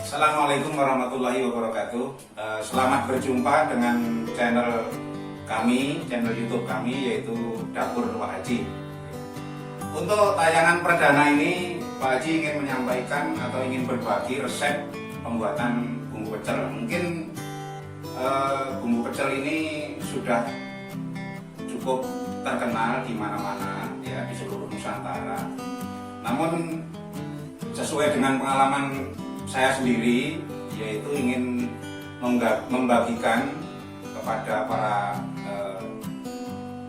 Assalamualaikum warahmatullahi wabarakatuh. Selamat berjumpa dengan channel kami, channel YouTube kami, yaitu Dapur Pak Haji. Untuk tayangan perdana ini, Pak Haji ingin menyampaikan atau ingin berbagi resep pembuatan bumbu pecel. Mungkin bumbu pecel ini sudah cukup terkenal di mana-mana, ya, di seluruh Nusantara. Namun sesuai dengan pengalaman saya sendiri, yaitu ingin membagikan kepada para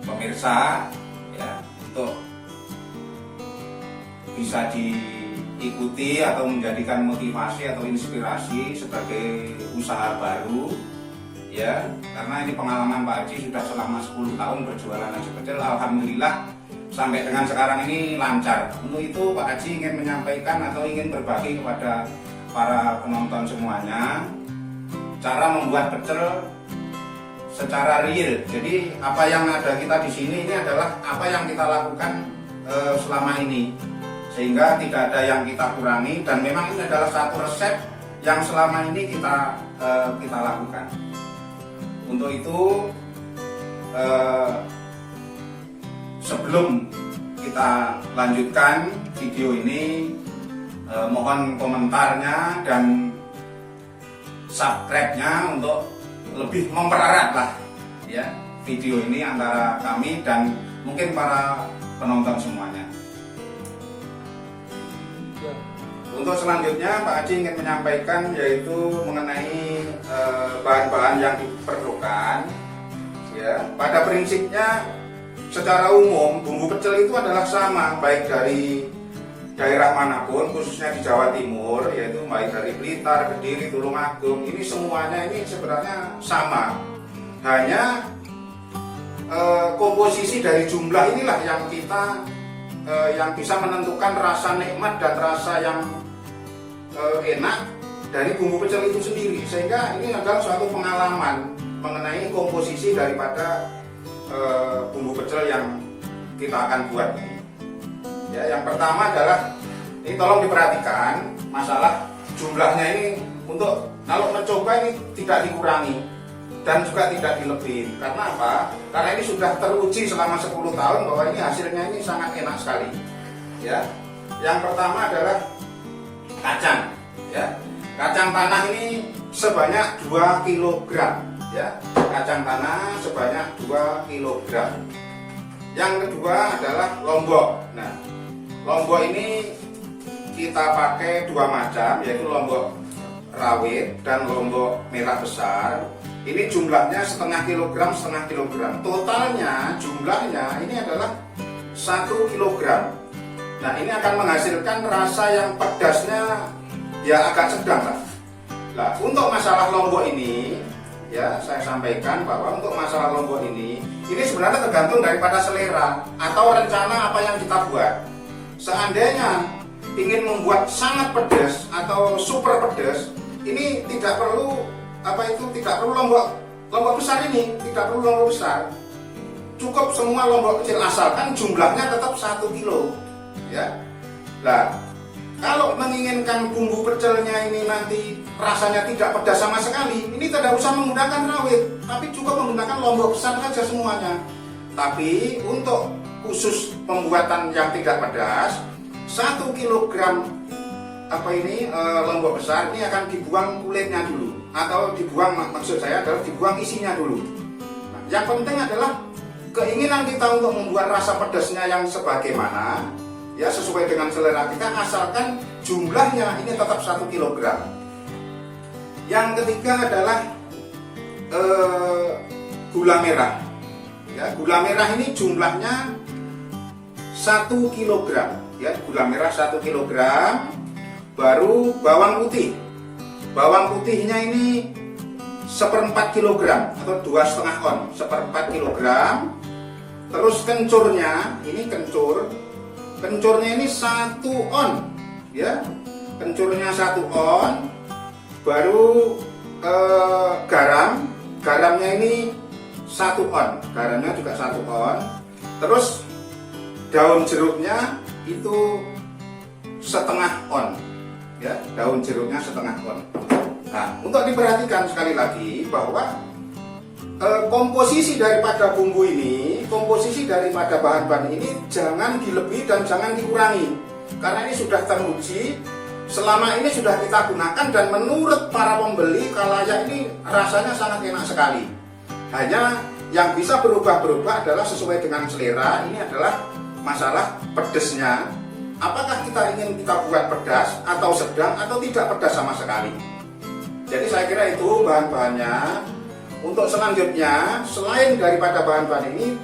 pemirsa, ya, untuk bisa diikuti atau menjadikan motivasi atau inspirasi sebagai usaha baru, ya, karena ini pengalaman Pak Haji sudah selama 10 tahun berjualan nasi pecel. Alhamdulillah sampai dengan sekarang ini lancar. Untuk itu Pak Haji ingin menyampaikan atau ingin berbagi kepada para penonton semuanya cara membuat pecel secara real. Jadi apa yang ada kita di sini ini adalah apa yang kita lakukan selama ini, sehingga tidak ada yang kita kurangi, dan memang ini adalah satu resep yang selama ini kita lakukan. Untuk itu sebelum kita lanjutkan video ini, mohon komentarnya dan subscribe-nya untuk lebih mempererat lah, ya, video ini antara kami dan mungkin para penonton semuanya. Untuk selanjutnya Pak Haji ingin menyampaikan yaitu mengenai bahan-bahan yang diperlukan. Ya, pada prinsipnya secara umum bumbu pecel itu adalah sama, baik dari daerah manapun, khususnya di Jawa Timur, yaitu baik dari Blitar, Kediri, Tulungagung, ini semuanya ini sebenarnya sama. Hanya komposisi dari jumlah inilah yang yang bisa menentukan rasa nikmat dan rasa yang enak dari bumbu pecel itu sendiri. Sehingga ini adalah suatu pengalaman mengenai komposisi daripada bumbu pecel yang kita akan buat ini. Ya, yang pertama adalah ini, tolong diperhatikan masalah jumlahnya ini. Untuk kalau mencoba ini tidak dikurangi dan juga tidak dilebihin. Karena apa? Karena ini sudah teruji selama 10 tahun bahwa ini hasilnya ini sangat enak sekali. Ya. Yang pertama adalah kacang. Ya. Kacang tanah ini sebanyak 2 kg. Ya. Kacang tanah sebanyak 2 kg. Yang kedua adalah lombok. Nah, lombok ini kita pakai 2 macam, yaitu lombok rawit dan lombok merah besar. Ini jumlahnya setengah kilogram. Totalnya jumlahnya ini adalah 1 kilogram. Nah, ini akan menghasilkan rasa yang pedasnya ya agak sedang lah. Nah, untuk masalah lombok ini, ya, saya sampaikan bahwa untuk masalah lombok ini sebenarnya tergantung daripada selera atau rencana apa yang kita buat. Seandainya ingin membuat sangat pedas atau super pedas, ini tidak perlu lombok besar ini, tidak perlu lombok besar. Cukup semua lombok kecil asalkan jumlahnya tetap 1 kilo, ya. Nah, kalau menginginkan bumbu pecelnya ini nanti rasanya tidak pedas sama sekali, ini tidak usah menggunakan rawit, tapi cukup menggunakan lombok besar saja semuanya. Tapi untuk khusus pembuatan yang tidak pedas, 1 kilogram lombok besar ini akan dibuang kulitnya dulu, atau dibuang, maksud saya adalah dibuang isinya dulu. Nah, yang penting adalah keinginan kita untuk membuat rasa pedasnya yang sebagaimana, ya, sesuai dengan selera kita, asalkan jumlahnya ini tetap 1 kilogram. Yang ketiga adalah gula merah. Ya, gula merah ini jumlahnya 1 kilogram. Ya, gula merah 1 kilogram. Baru bawang putih. Bawang putihnya ini 1/4 kilogram atau 2,5 on, 1/4 kilogram. Terus kencurnya, ini kencurnya ini 1 on, ya, kencurnya 1 on. Baru garamnya ini 1 on, garamnya juga 1 on. Terus daun jeruknya itu 1/2 on. ya, daun jeruknya setengah kon. Nah, untuk diperhatikan sekali lagi bahwa komposisi daripada bumbu ini, komposisi daripada bahan-bahan ini jangan dilebihi dan jangan dikurangi, karena ini sudah teruji, selama ini sudah kita gunakan dan menurut para pembeli kalayak ini rasanya sangat enak sekali. Hanya yang bisa berubah-berubah adalah sesuai dengan selera. Ini adalah masalah pedesnya. Apakah kita ingin kita buat pedas atau sedang atau tidak pedas sama sekali. Jadi saya kira itu bahan-bahannya. Untuk selanjutnya, selain daripada bahan-bahan ini,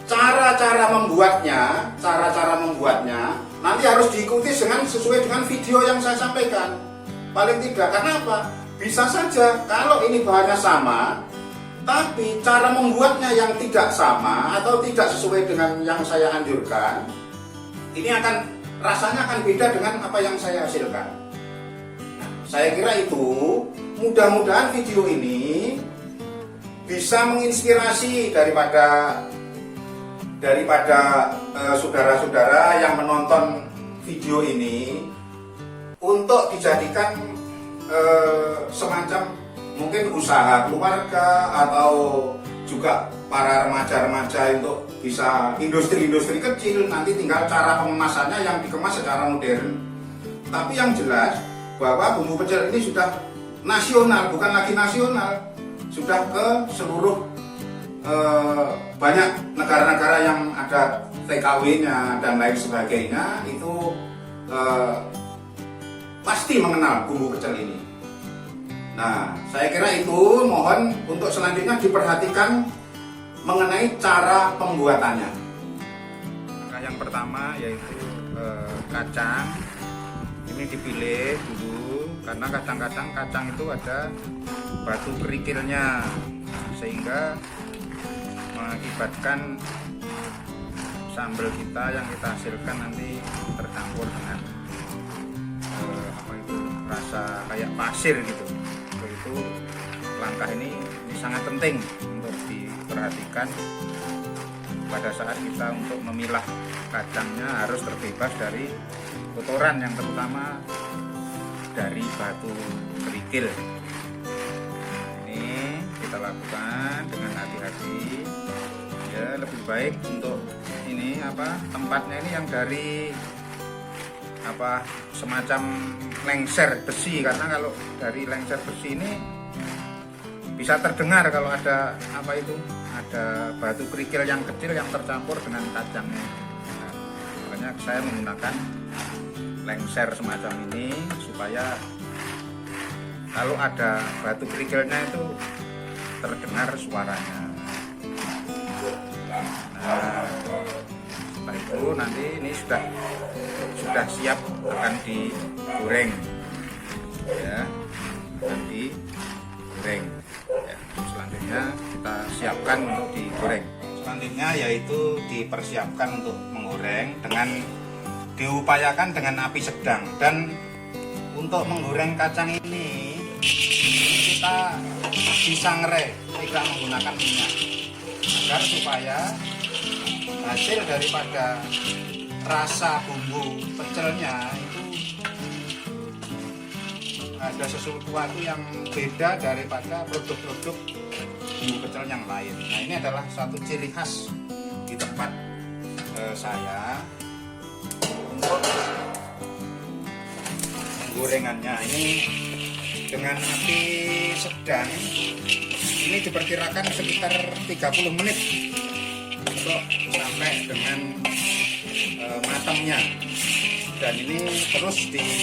cara-cara membuatnya nanti harus diikuti sesuai dengan video yang saya sampaikan. Paling tidak, karena apa? Bisa saja kalau ini bahannya sama, tapi cara membuatnya yang tidak sama atau tidak sesuai dengan yang saya anjurkan, ini rasanya akan beda dengan apa yang saya hasilkan. Nah, saya kira itu mudah-mudahan video ini bisa menginspirasi daripada saudara-saudara yang menonton video ini untuk dijadikan semacam mungkin usaha keluarga atau juga para remaja-remaja untuk bisa industri-industri kecil. Nanti tinggal cara pengemasannya yang dikemas secara modern. Tapi yang jelas bahwa bumbu pecel ini sudah nasional, bukan lagi nasional, sudah ke seluruh banyak negara-negara yang ada TKW-nya dan lain sebagainya, itu pasti mengenal bumbu pecel ini. Nah, saya kira itu mohon untuk selanjutnya diperhatikan mengenai cara pembuatannya. Nah, yang pertama yaitu kacang. Ini dipilih dulu karena kadang-kadang kacang itu ada batu kerikilnya sehingga mengakibatkan sambal kita yang kita hasilkan nanti tercampur dengan rasa kayak pasir gitu. Itu langkah ini sangat penting untuk diperhatikan pada saat kita untuk memilah kacangnya, harus terbebas dari kotoran yang terutama dari batu kerikil. Ini kita lakukan dengan hati-hati ya, lebih baik untuk ini tempatnya ini yang dari semacam lengser besi, karena kalau dari lengser besi ini bisa terdengar kalau ada ada batu kerikil yang kecil yang tercampur dengan kacangnya. Nah, makanya saya menggunakan lengser semacam ini supaya kalau ada batu kerikilnya itu terdengar suaranya. Nah, setelah itu nanti ini sudah siap akan digoreng ya, akan digoreng ya. Selanjutnya kita siapkan untuk digoreng. Selanjutnya yaitu dipersiapkan untuk menggoreng dengan diupayakan dengan api sedang. Dan untuk menggoreng kacang ini kita disangrai, tidak menggunakan minyak, agar supaya hasil daripada rasa bumbu pecelnya itu ada sesuatu yang beda daripada produk-produk bumbu pecel yang lain. Nah, ini adalah satu ciri khas di tempat saya untuk penggorengannya. Ini dengan api sedang, ini diperkirakan sekitar 30 menit untuk sampai dengan matangnya. Dan ini terus diaduk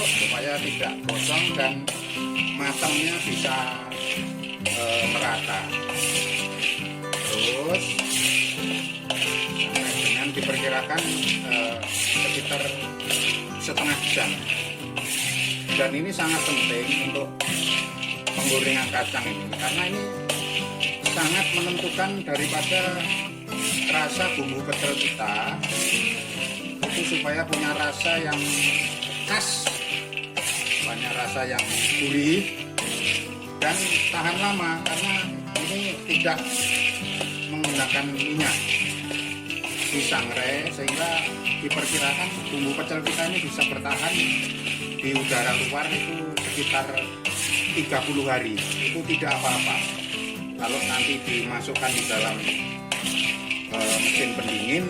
supaya tidak gosong dan matangnya bisa merata. Terus sampai dengan diperkirakan sekitar setengah jam. Dan ini sangat penting untuk penggorengan kacang ini, karena ini sangat menentukan daripada rasa bumbu pecel kita itu supaya punya rasa yang khas, punya rasa yang gurih dan tahan lama, karena ini tidak menggunakan minyak. disangrai sehingga diperkirakan bumbu pecel kita ini bisa bertahan di udara luar itu sekitar 30 hari. Itu tidak apa-apa. Kalau nanti dimasukkan di dalam mesin pendingin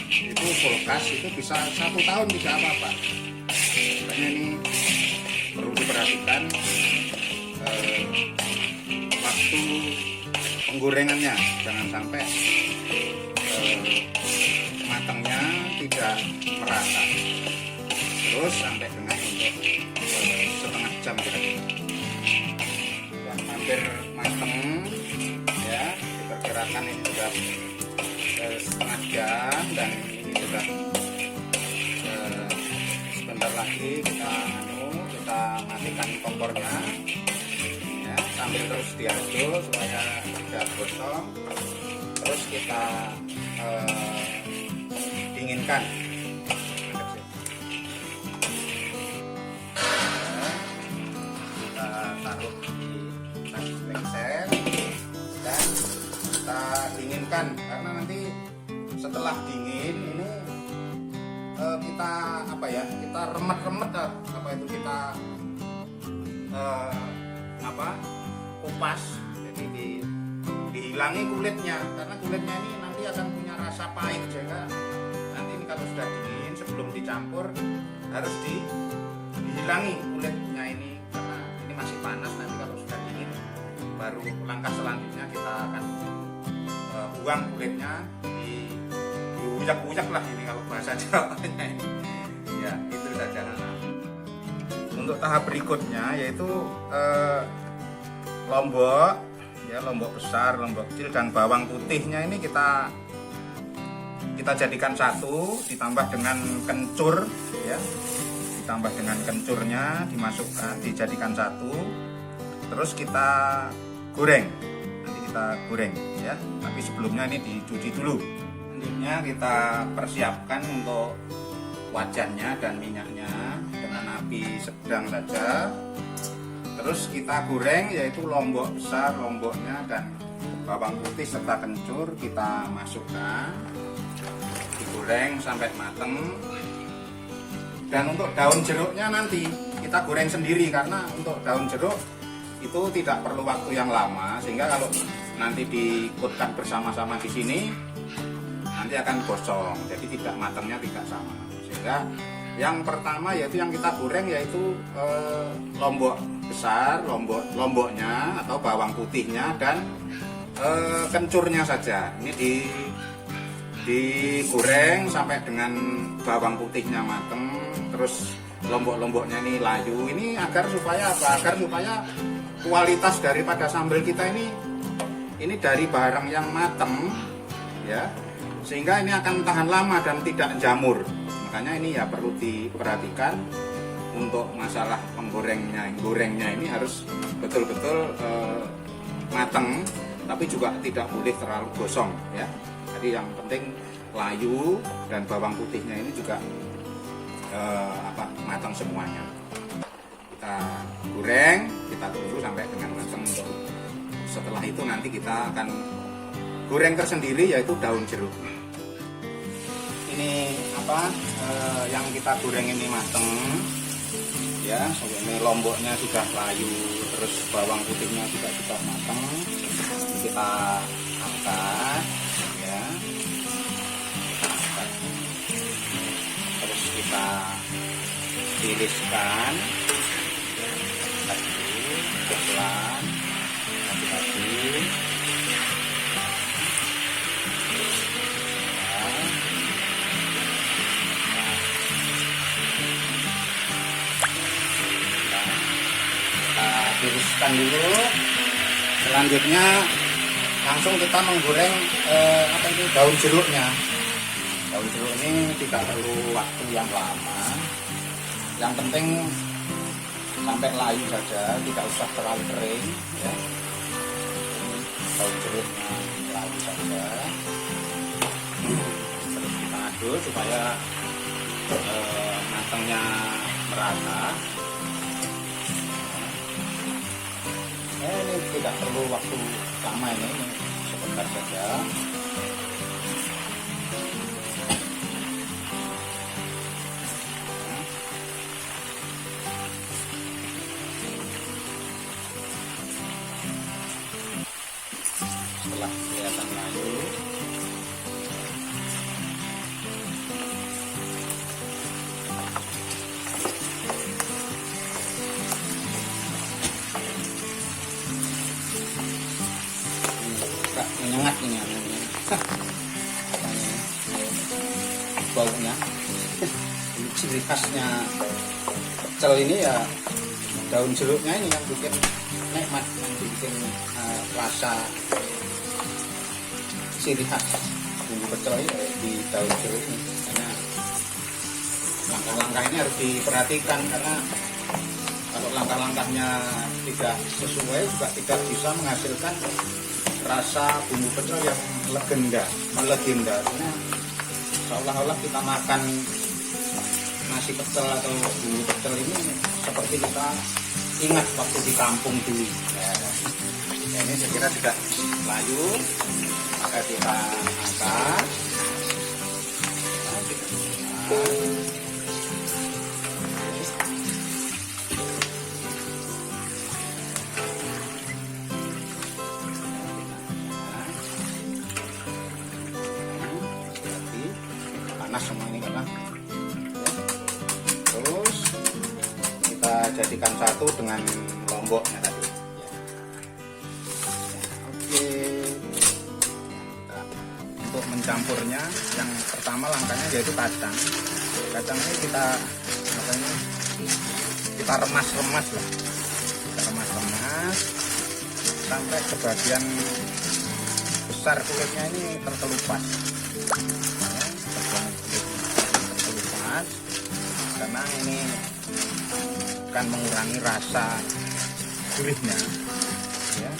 itu kulkas itu bisa 1 tahun tidak apa-apa. Makanya ini perlu diperhatikan waktu penggorengannya, jangan sampai matangnya tidak merata. Terus sampai dengan untuk setengah jam kira-kira. Dan hampir matang ya, diperkirakan ini sudah setengah jam dan ini sudah sebentar lagi kita matikan kompornya ya, sambil terus diaduk supaya tidak gosong. Terus kita dinginkan. Kita taruh di lengser dan kita dinginkan, karena nanti setelah dingin ini kita kita remet-remet apa itu kita kupas, jadi dihilangi kulitnya, karena kulitnya ini nanti akan punya rasa pahit, sehingga nanti ini kalau sudah dingin sebelum dicampur harus dihilangi kulitnya ini, karena ini masih panas. Nanti kalau sudah dingin baru langkah selanjutnya kita akan buang kulitnya, diuyak-uyak lah ini kalau bahasa Jawanya ini. Ya itu saja. Untuk tahap berikutnya yaitu lombok ya, lombok besar, lombok kecil dan bawang putihnya ini kita jadikan satu, ditambah dengan kencur ya, ditambah dengan kencurnya dimasukkan, dijadikan satu, terus kita goreng. Nanti kita goreng ya, tapi sebelumnya ini dicuci dulu. Selanjutnya kita persiapkan untuk wajannya dan minyaknya dengan api sedang saja. Terus kita goreng, yaitu lombok besar, lomboknya dan bawang putih serta kencur kita masukkan, digoreng sampai mateng. Dan untuk daun jeruknya nanti kita goreng sendiri, karena untuk daun jeruk itu tidak perlu waktu yang lama, sehingga kalau nanti diikutkan bersama-sama di sini nanti akan gosong, jadi tidak matangnya tidak sama. Sehingga yang pertama yaitu yang kita goreng yaitu lombok besar, lomboknya atau bawang putihnya dan kencurnya saja. Ini digoreng sampai dengan bawang putihnya mateng, terus lombok-lomboknya ini layu. Ini agar supaya apa? Agar supaya kualitas daripada sambal kita ini dari barang yang mateng ya, sehingga ini akan tahan lama dan tidak jamur. Makanya ini ya perlu diperhatikan untuk masalah gorengnya ini harus betul-betul matang, tapi juga tidak boleh terlalu gosong ya. Jadi yang penting layu dan bawang putihnya ini juga matang semuanya. Kita goreng, kita tunggu sampai dengan matang. Setelah itu nanti kita akan goreng tersendiri yaitu daun jeruk. Ini yang kita goreng ini mateng ya, ini lomboknya sudah layu, terus bawang putihnya juga sudah mateng. Kita angkat ya, terus kita tiriskan pelan, hati-hati. Tiriskan dulu. Selanjutnya langsung kita menggoreng daun jeruknya. Daun jeruk ini tidak perlu waktu yang lama. Yang penting sampai layu saja, tidak usah terlalu kering ya. Daun jeruknya layu saja. Terus kita aduk supaya matangnya merata. Ini tidak perlu waktu lama, ini sebentar saja. baunya. Ciri khasnya pecel ini ya daun jeruknya ini yang bikin nikmat, yang bikin rasa ciri khas bumbu pecel ini di daun jeruk ini. Karena langkah-langkah ini harus diperhatikan, karena kalau langkah-langkahnya tidak sesuai juga tidak bisa menghasilkan rasa bumbu pecel yang melegenda. Karena seolah-olah kita makan nasi pecel atau bumbu pecel ini seperti kita ingat waktu di kampung dulu. Ya, ini saya kira sudah layu, maka kita angkat. Panas semua ini karena terus kita jadikan satu dengan lomboknya tadi. Oke. Untuk mencampurnya, yang pertama langkahnya yaitu kacang. Kacang ini kita remas-remas lah. Kita remas-remas sampai sebagian besar kulitnya ini terkelupas. Karena ini akan mengurangi rasa gurihnya, ya.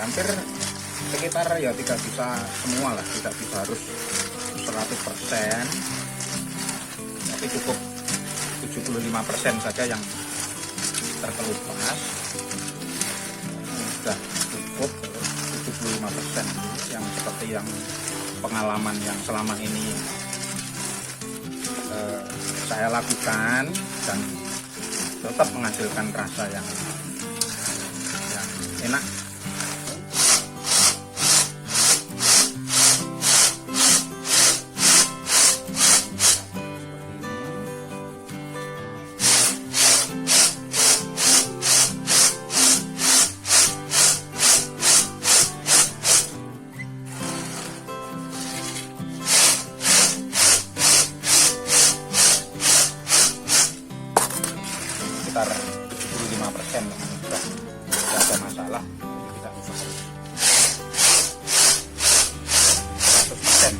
Hampir sekitar ya tidak bisa semua lah, tidak bisa harus 100%, tapi cukup 75% saja yang terkelupas. Sudah cukup 75% yang seperti yang pengalaman yang selama ini saya lakukan dan tetap menghasilkan rasa yang enak. Sekitar 75% sudah tidak ada masalah, tidak usah 100%.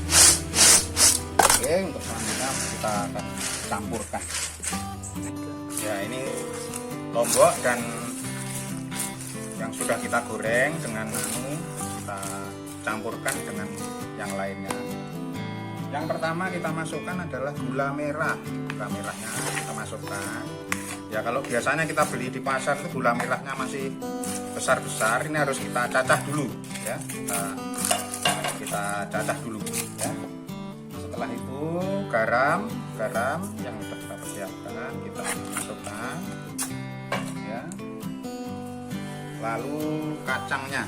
Oke, untuk selanjutnya kita akan campurkan. Ya, ini lombok dan yang sudah kita goreng dengan kita campurkan dengan yang lainnya. Yang pertama kita masukkan adalah gula merah. Gula merahnya kita masukkan. Ya, kalau biasanya kita beli di pasar itu gula merahnya masih besar-besar, ini harus kita cacah dulu ya. Kita cacah dulu ya. Setelah itu garam yang sudah kita persiapkan kita masukkan ya. Lalu kacangnya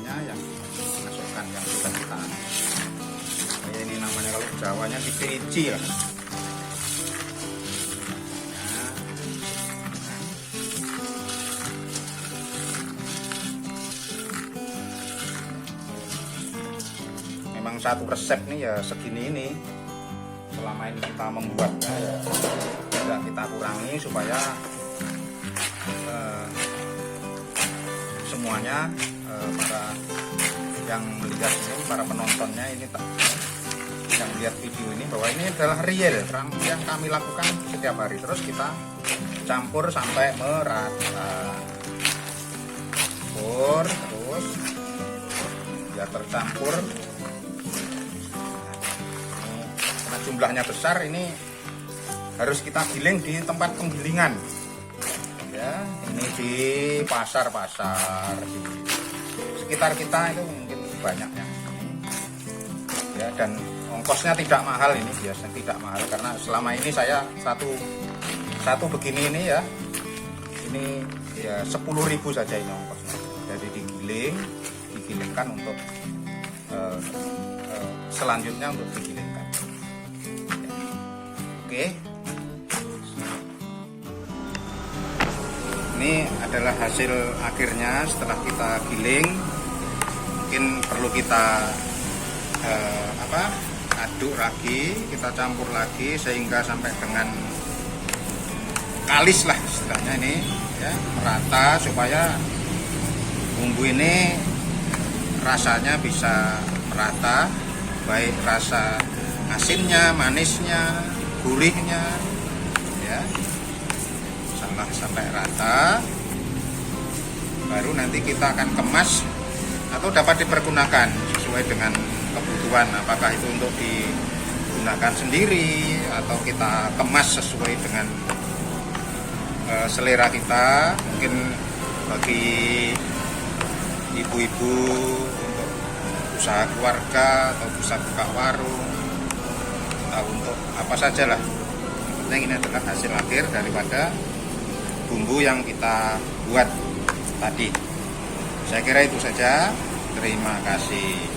yang masukkan yang sudah kita. Ini namanya kalau Jawanya dipirici ya. Memang satu resep nih ya segini ini. Selama ini kita membuatnya ya tidak kita kurangi supaya semuanya para yang melihat ini, para penontonnya ini yang melihat video ini bahwa ini adalah real yang kami lakukan setiap hari. Terus kita campur sampai merata, terus biar tercampur. Karena jumlahnya besar, ini harus kita giling di tempat penggilingan ya. Ini di pasar-pasar di sekitar kita itu mungkin banyak ya, dan ongkosnya tidak mahal. Ini biasanya tidak mahal karena selama ini saya satu begini ini ya, ini ya 10.000 saja ini ongkosnya. Jadi digilingkan untuk selanjutnya untuk digilingkan. Oke. Ini adalah hasil akhirnya setelah kita giling. Mungkin perlu kita aduk lagi, kita campur lagi sehingga sampai dengan kalis lah istilahnya ini ya, merata supaya bumbu ini rasanya bisa merata, baik rasa asinnya, manisnya, gurihnya ya, sampai rata. Baru nanti kita akan kemas atau dapat dipergunakan sesuai dengan kebutuhan, apakah itu untuk digunakan sendiri atau kita kemas sesuai dengan selera kita. Mungkin bagi ibu-ibu untuk usaha keluarga atau bisa buka warung atau untuk apa saja lah. Yang penting ini adalah hasil akhir daripada bumbu yang kita buat tadi. Saya kira itu saja. Terima kasih.